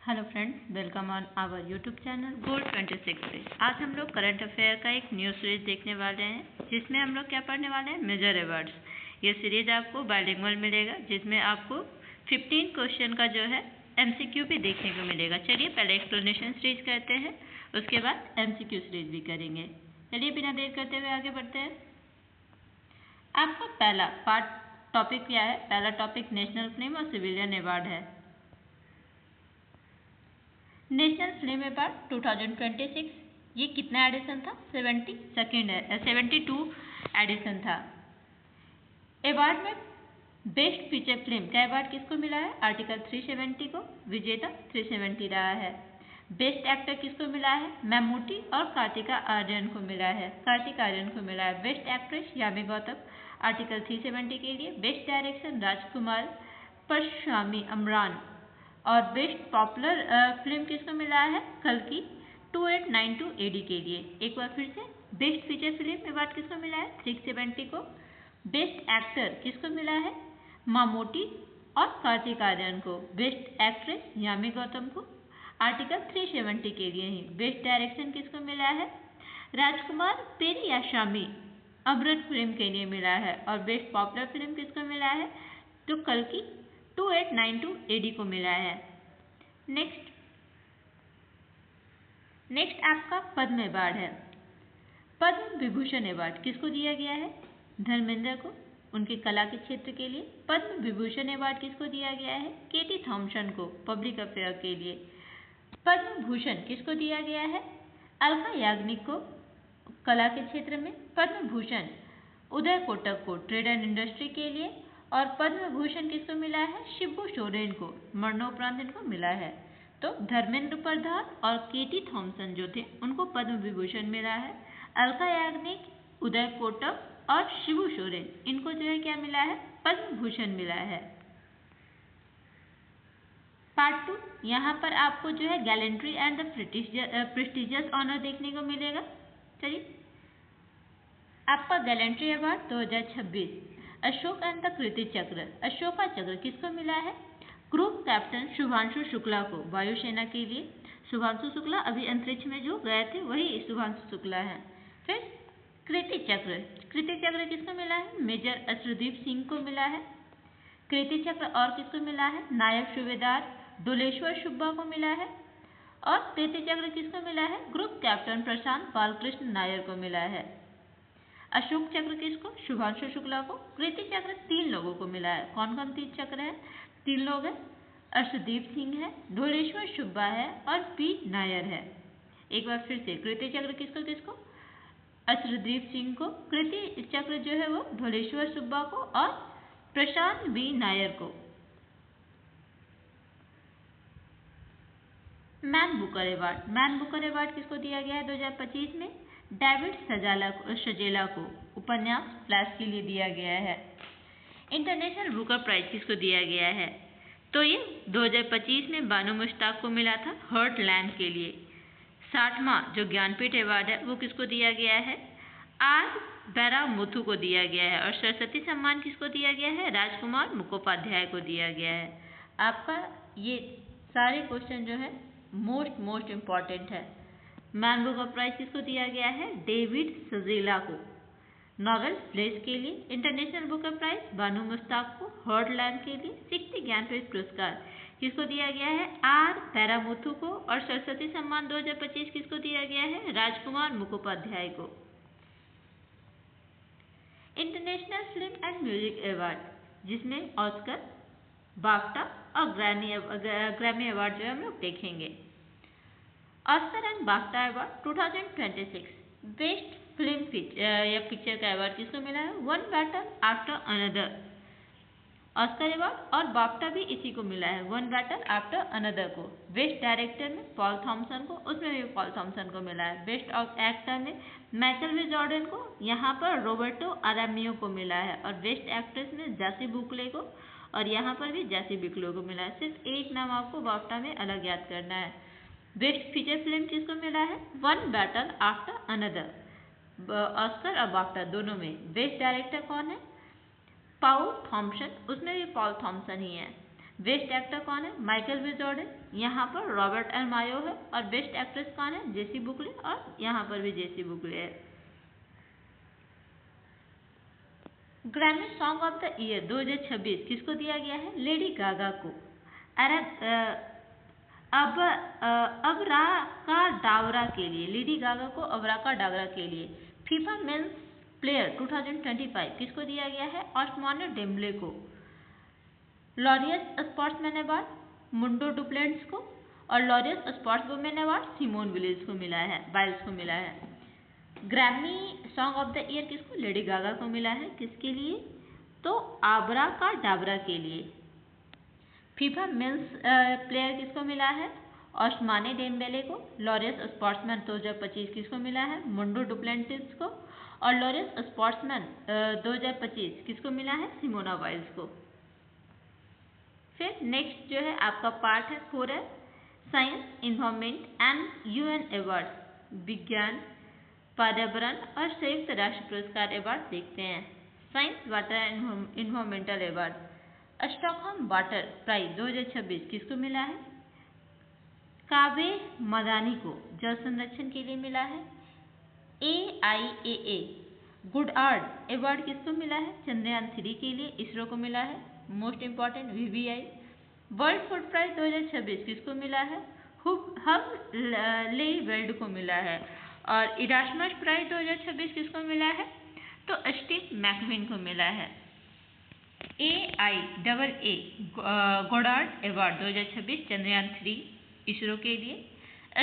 Hello friends, welcome on our YouTube channel gold 26। आज हम लोग करंट अफेयर का एक न्यू सीरीज देखने वाले हैं, जिसमें हम लोग क्या पढ़ने वाले हैं, मेजर अवार्ड्स। ये सीरीज आपको बाइलिंगुअल मिलेगा, जिसमें आपको 15 क्वेश्चन का जो है एमसीक्यू भी देखने को मिलेगा। चलिए पहले एक्सप्लेनेशन सीरीज करते हैं, उसके बाद एमसीक्यू सीरीज भी करेंगे। चलिए बिना देर करते हुए आगे बढ़ते हैं। आपका पहला टॉपिक क्या है? पहला टॉपिक नेशनल फिल्म और सिविलियन अवार्ड है। नेशनल फिल्म अवार्ड 2026, ये कितना एडिशन था? 72 एडिशन था। अवार्ड में बेस्ट फीचर फिल्म का अवार्ड किसको मिला है? आर्टिकल 370 को। विजेता 370 रहा है। बेस्ट एक्टर किसको मिला है? मम्मूटी और कार्तिका आर्यन को मिला है। Best actress Yami Gautam, article 370 के लिए। बेस्ट डायरेक्शन राजकुमार परशुरामी अमरान। और बेस्ट पॉपुलर फिल्म किसको मिला है? कल्कि 2892 AD के लिए। एक बार फिर से, बेस्ट फीचर फिल्म अवार्ड किसको मिला है? 370 को। बेस्ट एक्टर किसको मिला है? मम्मूटी और कार्तिक आर्यन को। बेस्ट एक्ट्रेस यामी गौतम को, आर्टिकल 370 के लिए ही। बेस्ट डायरेक्शन किसको मिला है? राजकुमार पेरियासामी अमृत फिल्म के लिए मिला है। और बेस्ट पॉपुलर फिल्म किसको मिला है? तो कल्कि 2892 AD को मिला है। नेक्स्ट आपका पद्म अवार्ड है। पद्म विभूषण अवार्ड किसको दिया गया है? धर्मेंद्र को, उनकी कला के क्षेत्र के लिए। पद्म विभूषण अवार्ड किसको दिया गया है? केटी थॉम्सन को, पब्लिक अफेयर के लिए। पद्म भूषण किसको दिया गया है? अलका याग्निक को, कला के क्षेत्र में। पद्म भूषण उदय कोटक को, ट्रेड एंड इंडस्ट्री के लिए। और पद्म भूषण किसको मिला है? शिबू सोरेन को, मरणोपरांत इनको मिला है। तो धर्मेंद्र प्रधान और केटी थॉम्सन जो थे, उनको पद्म विभूषण मिला है। अलका याग्निक, उदय कोटक और शिबू सोरेन, इनको जो है क्या मिला है? पद्म भूषण मिला है। पार्ट 2, यहाँ पर आपको जो है gallantry and the prestigious honour देखने को मिलेगा। चलिए, आपका gallantry award 2026, Ashok and the Kirti Chakra. Ashoka चक्र किसको मिला है? ग्रुप कैप्टन शुभांशु शुक्ला को, वायुसेना के लिए। शुभांशु शुक्ला अभी अंतरिक्ष में जो गए थे, वही शुभांशु शुक्ला है। फिर कीर्ति चक्र किसको मिला है? मेजर अश्रुदीप सिंह को मिला है। कीर्ति चक्र और किसको मिला है? नायब सूबेदार डोलेश्वर सुब्बा को मिला है। और कीर्ति चक्र किसको मिला है? ग्रुप कैप्टन प्रशांत बालकृष्ण नायर को मिला है। अशोक चक्र किसको? शुभांशु शुक्ला को। कीर्ति चक्र 3 लोगों को मिला है। कौन कौन 3 चक्र है? 3 लोग हैं, अर्शदीप सिंह है, ढोलेश्वर सुब्बा है और पी नायर है। एक बार फिर से, कीर्ति चक्र किसको? अर्शदीप सिंह को। कीर्ति चक्र जो है वो ढोलेश्वर सुब्बा को और प्रशांत बी नायर को। मैन बुकर अवार्ड किसको दिया गया है 2025 में? डेविड सजेला को, उपन्यास फ्लैश के लिए दिया गया है। इंटरनेशनल बुकर प्राइज किसको दिया गया है? तो ये 2025 में बानो मुश्ताक को मिला था, हर्टलैंड के लिए। 60वां जो ज्ञानपीठ अवार्ड है वो किसको दिया गया है? आर बैरामुथु को दिया गया है। और सरस्वती सम्मान किसको दिया गया है? राजकुमार मुखोपाध्याय को दिया गया है। आपका ये सारे क्वेश्चन जो है मोस्ट इम्पॉर्टेंट है। मैन बुकर प्राइज किसको दिया गया है? डेविड सजेला को, नॉवेल फ्लैश के लिए। International Booker prize Banu Mushtaq को, हर्टलैंड के लिए। 60 ज्ञानपीठ पुरस्कार किसको दिया गया है? आर बैरामुथु को। और सरस्वती सम्मान 2025 किसको दिया गया है? राजकुमार मुखोपाध्याय को। International film and music award, जिसमें ऑस्कर, बाफ्टा और ग्रैमी अवार्ड जो है हम लोग देखेंगे। Oscar and BAFTA award 2026, best film या पिक्चर का अवार्ड किसको मिला है? One battle after another. Oscar award और बाफ्टा भी इसी को मिला है, वन बैटल आफ्टर अनदर को। बेस्ट डायरेक्टर में पॉल थॉमसन को, उसमें भी पॉल थॉमसन को मिला है। बेस्ट एक्टर में माइकल वी जॉर्डन को, यहाँ पर रोबर्टो अरामियो को मिला है। और बेस्ट एक्ट्रेस में जैसी बुकले को, और यहाँ पर भी जैसी बिकलो को मिला है। सिर्फ एक नाम आपको बाफ्टा में अलग याद करना है। बेस्ट फीचर फिल्म किसको मिला है? One battle after another, Oscar और बाफ्टा दोनों में। बेस्ट डायरेक्टर कौन है? पॉल थॉमसन, उसमें भी पॉल थॉमसन ही है। बेस्ट एक्टर कौन है? माइकल बी जॉर्डन, यहाँ पर रॉबर्ट एल मायो है। और बेस्ट एक्ट्रेस कौन है? जेसी बुकले, और यहाँ पर भी जेसी बुकले है। Grammy song of the year 2026 किसको दिया गया है? लेडी गागा को। अबरा का डावरा के लिए, लेडी गागा को अबरा का डावरा के लिए। फीफा मेंस प्लेयर 2025 किसको दिया गया है? ऑस्माने डेम्बले को। Laureus sportsman award Mondo Duplantis को, और Laureus sports women award Simone Biles को मिला है। Grammy song of the year किसको? लेडी गागा को मिला है। किसके लिए? तो आबरा का डाबरा के लिए। फीफा मेंस प्लेयर किसको मिला है? ऑस्माने डेम्बेले को। लॉरियस स्पोर्ट्समैन 2025 किसको मिला है? मुंडो डुप्लेंटिस को। और लॉरियस स्पोर्ट्समैन 2025 किसको मिला है? सिमोना बाइल्स को। फिर नेक्स्ट जो है आपका पार्ट है 4 है science, environment and UN award. विज्ञान, पर्यावरण और संयुक्त राष्ट्र पुरस्कार अवार्ड देखते हैं। Science, water and environmental award. Stockholm water prize 2026 किसको मिला है? कावे मदानी को जल संरक्षण के लिए मिला है। AIAA गुड आर्ट अवार्ड किसको मिला है? चंद्रयान 3 के लिए इसरो को मिला है। Most important VVI। World food prize 2026 किसको मिला है? हब ले वर्ल्ड को मिला है। और इरास्मस प्राइज 2026 किसको मिला है? तो स्टीव मैकविन को मिला है। AIAA Goddard award 2026 Chandrayaan 3 ISRO के लिए।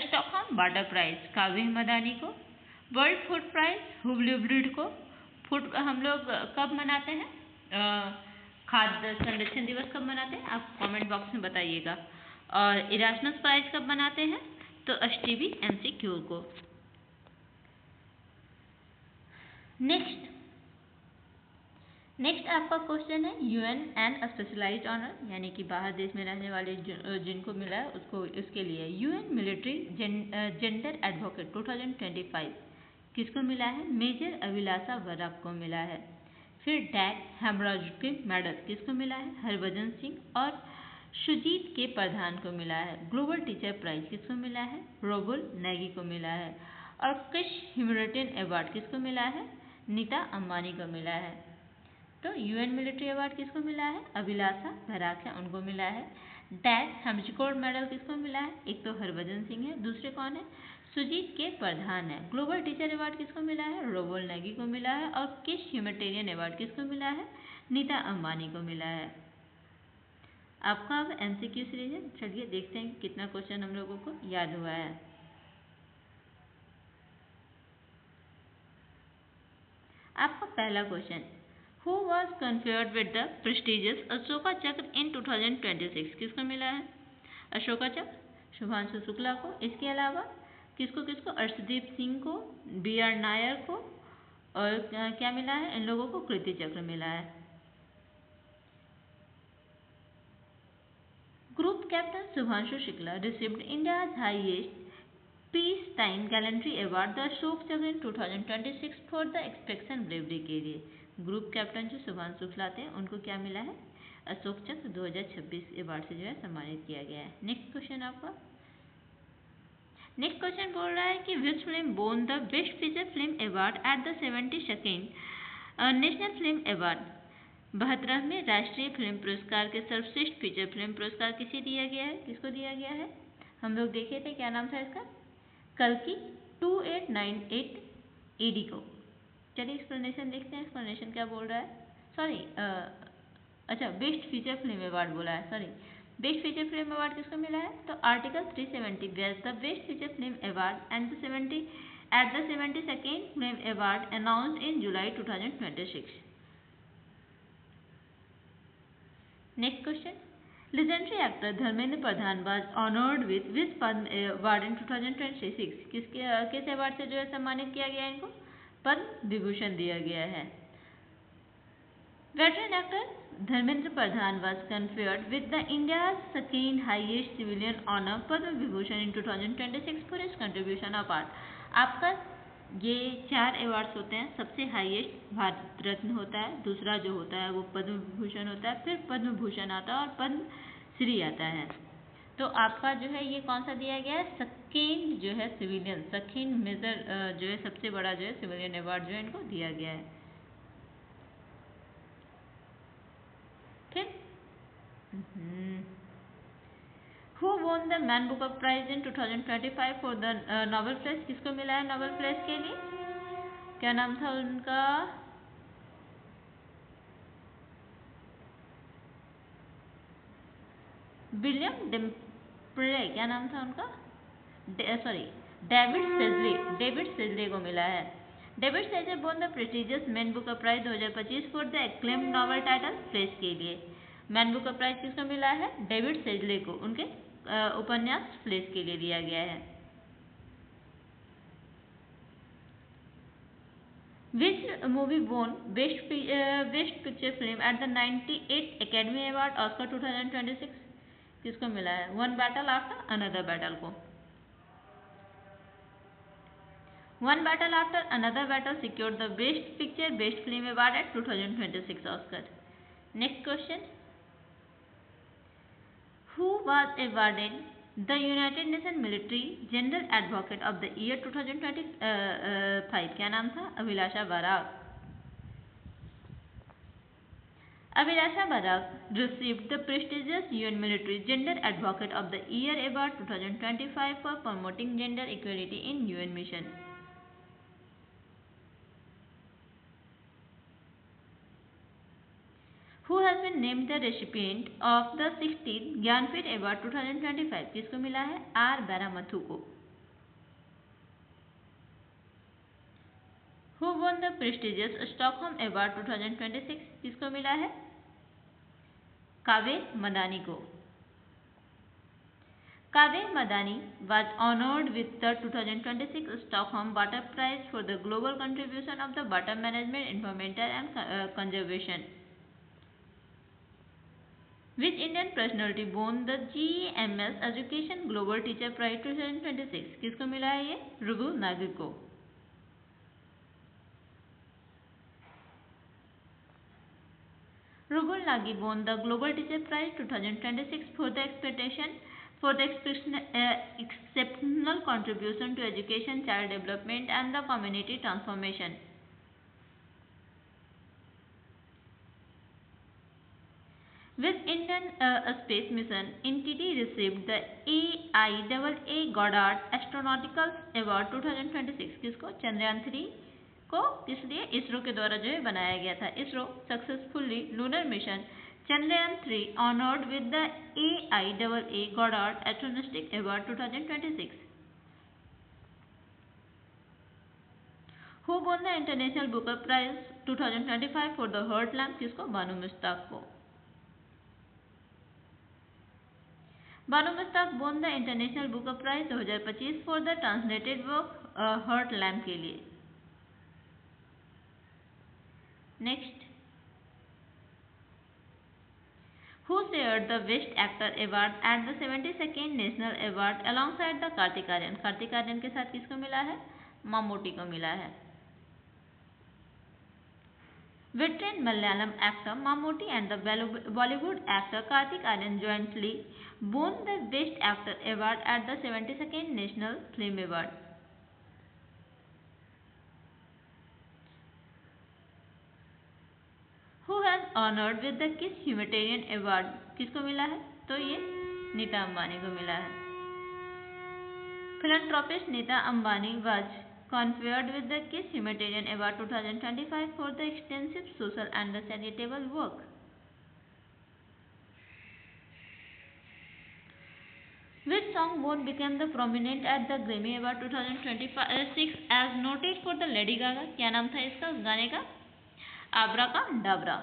स्टॉकहोम वाटर प्राइज कावे मदानी को। वर्ल्ड फूड प्राइज हुबली को। फूड हम लोग कब मनाते हैं? खाद्य संरक्षण दिवस कब मनाते हैं? आप कमेंट बॉक्स में बताइएगा। और इरास्मस प्राइज कब मनाते हैं? तो स्टीवी MCQ को। नेक्स्ट आपका क्वेश्चन है UN एंड स्पेशलाइज्ड ऑनर, यानी कि बाहर देश में रहने वाले जिनको मिला है उसको उसके लिए। UN मिलिट्री जेंडर एडवोकेट 2025 किसको मिला है? मेजर अभिलाषा वराक को मिला है। फिर डैग हेमराजिक मेडल किसको मिला है? हरभजन सिंह और सुजीत के प्रधान को मिला है। ग्लोबल टीचर प्राइज किसको मिला है? रोबुल नेगी को मिला है। और क्रिश ह्यूमैनिटेरियन अवार्ड किसको मिला है? नीता अंबानी को मिला है। तो UN मिलिट्री अवार्ड किसको मिला है? अभिलाषा वराक है, उनको मिला है। डैग हेमराजिक मेडल किसको मिला है? एक तो हरभजन सिंह है, दूसरे कौन है? सुजीत के प्रधान है। ग्लोबल टीचर अवार्ड किसको मिला है? रोबुल नेगी को मिला है। और क्रिश ह्यूमैनिटेरियन अवार्ड किसको मिला है? नीता अंबानी को मिला है। आपका अब MCQ सीरीज है। चलिए देखते हैं कितना क्वेश्चन हम लोगों को याद हुआ है। आपका पहला question, who was conferred with the prestigious Ashoka चक्र इन 2026? किसको मिला है अशोका चक्र? शुभांशु शुक्ला को। इसके अलावा किसको किसको? अर्शदीप सिंह को, BR नायर को, और क्या मिला है? इन लोगों को कीर्ति चक्र मिला है। Group captain Shubhanshu Shukla received India's highest peace time gallantry award the Ashok चक्र इन 2026 फॉर द एक्सपेक्शन ब्रेवरी के लिए। ग्रुप कैप्टन जो शुभांशु शुक्ला थे उनको क्या मिला है? अशोक चक्र 2026 अवार्ड से जो है सम्मानित किया गया है। नेक्स्ट क्वेश्चन आपका, नेक्स्ट क्वेश्चन बोल रहा है कि which film won the best feature film award at the 72nd national film award. 72वें राष्ट्रीय फिल्म पुरस्कार के सर्वश्रेष्ठ फीचर फिल्म पुरस्कार किसे दिया गया है? किसको दिया गया है? हम लोग देखे थे, क्या नाम था इसका? कल्कि 2898 AD को। चलिए एक्सप्लेनेशन देखते हैं। एक्सप्लेनेशन क्या बोल रहा है? सॉरी, अच्छा, बेस्ट फीचर फिल्म अवार्ड बोला है, sorry. Best feature film award किसको मिला है? तो article 370 best the best feature film award and the 72nd film award announced in July 2026। Next question, legendary actor Dharmendra Pradhan was honored with which Padma award in 2026? किस award से जो है सम्मानित किया गया है इनको? पद्म विभूषण दिया गया है। Veteran actor Dharmendra Pradhan was conferred with the India's second highest civilian honor Padma Vibhushan in 2026 for his contribution of art। आपका ये 4 अवार्ड्स होते हैं। सबसे हाईएस्ट भारत रत्न होता है, दूसरा जो होता है वो पद्म विभूषण होता है, फिर पद्म भूषण आता है, और पद्म श्री आता है। तो आपका जो है ये कौन सा दिया गया है, सेकेंड जो है सिविलियन, सेकेंड मेजर जो है सबसे बड़ा जो है सिविलियन अवार्ड जो है इनको दिया गया है। ठीक। Who won the Man Booker Prize in 2025 for the Nobel prize? किसको मिला है नोबेल प्राइज के लिए? क्या नाम था उनका? विलियम डिम्प्रे, क्या नाम था उनका? सॉरी, डेविड सेजले को मिला है। David Szalay won the prestigious Man Booker prize 2025 for the acclaimed novel title Flesh के लिए। मैन बुकर प्राइज किसको मिला है? डेविड सेजले को, उनके उपन्यास फ्लेश के लिए दिया गया है। Which movie won Best Picture Film at the 98th Academy Award Oscar 2026? किसको मिला है? One battle after another battle को। One battle after another battle secured the Best Picture Best Film Award at 2026 Oscar. Next question. Who was awarded the United Nations Military General Advocate of the Year 2025? क्या नाम था? अभिलाषा Barack. Abhilasha Barak received the prestigious UN Military Gender Advocate of the Year Award 2025 for promoting gender equality in UN mission. Who has been named the recipient of the 16th Jnanpith Award 2025? किसको मिला है? Are बैरामथु को। Who won the prestigious Stockholm Award 2026? किसको मिला है? कावेर मदानी को। Kaveh Madani was honored with the 2026 Stockholm Water Prize for the global contribution of the water management, environmental and conservation. Which Indian personality won the GMS Education Global Teacher Prize 2026? किसको मिला है ये? रघु नागिर को। Raghu Nagi won the Global Teacher Prize 2026 for the exceptional contribution to education, child development and the community transformation. Which Indian space mission entity received the AIAA Goddard Astronautical Award 2026? किसको? चंद्रयान 3 को किस लिए? इसरो के द्वारा जो है बनाया गया था। ISRO successfully lunar mission Chandrayaan 3 honoured with the AIAA Goddard Astronautical Award 2026. Who won the International Booker Prize 2025 for the Heartland? किसको? बानू मुश्ताक को। बानू Mushtaq won the International Booker Prize 2025 for the translated work Heartland के लिए। Next, who shared the Best Actor Award at the 72nd National Award alongside the Kartik Aaryan? Kartik Aaryan के साथ किसको मिला है? मम्मूटी को मिला है। Veteran Malayalam actor Mammootty and the Bollywood actor Kartik Aryan jointly won the Best Actor Award at the 72nd National Film Award. Who has honored with the KISS Humanitarian Award? किसको मिला है? तो ये नीता अंबानी को मिला है। Philanthropist Nita Ambani was conferred with the KISS Humanitarian Award 2025 for the extensive social and charitable work. Which song won became the prominent at the Grammy Award 2026 as noted for the Lady Gaga? क्या नाम था इसका, उस गाने का? आब्रा का Dabra.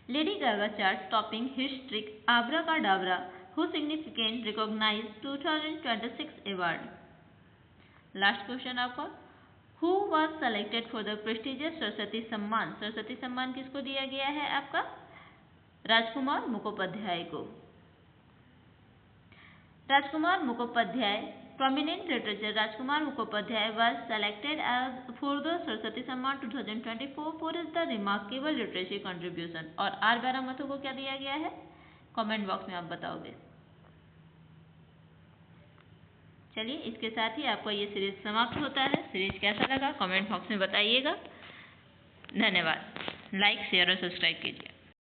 Lady Gaga chart topping hit streak Abra Ka Dabra, who significant recognized 2026 award. Last question आपका, who was selected for the prestigious Saraswati सम्मान? सरस्वती सम्मान किसको दिया गया है आपका? राजकुमार मुखोपाध्याय को। राजकुमार Mukhopadhyay prominent literature, Rajkumar Mukhopadhyay was selected as for the Saraswati सम्मान 2024 for the remarkable literacy contribution। और आर बैरामथो को क्या दिया गया है? कमेंट बॉक्स में आप बताओगे। चलिए, इसके साथ ही आपका ये सीरीज समाप्त होता है। सीरीज कैसा लगा कमेंट बॉक्स में बताइएगा। धन्यवाद। लाइक शेयर और सब्सक्राइब कीजिए।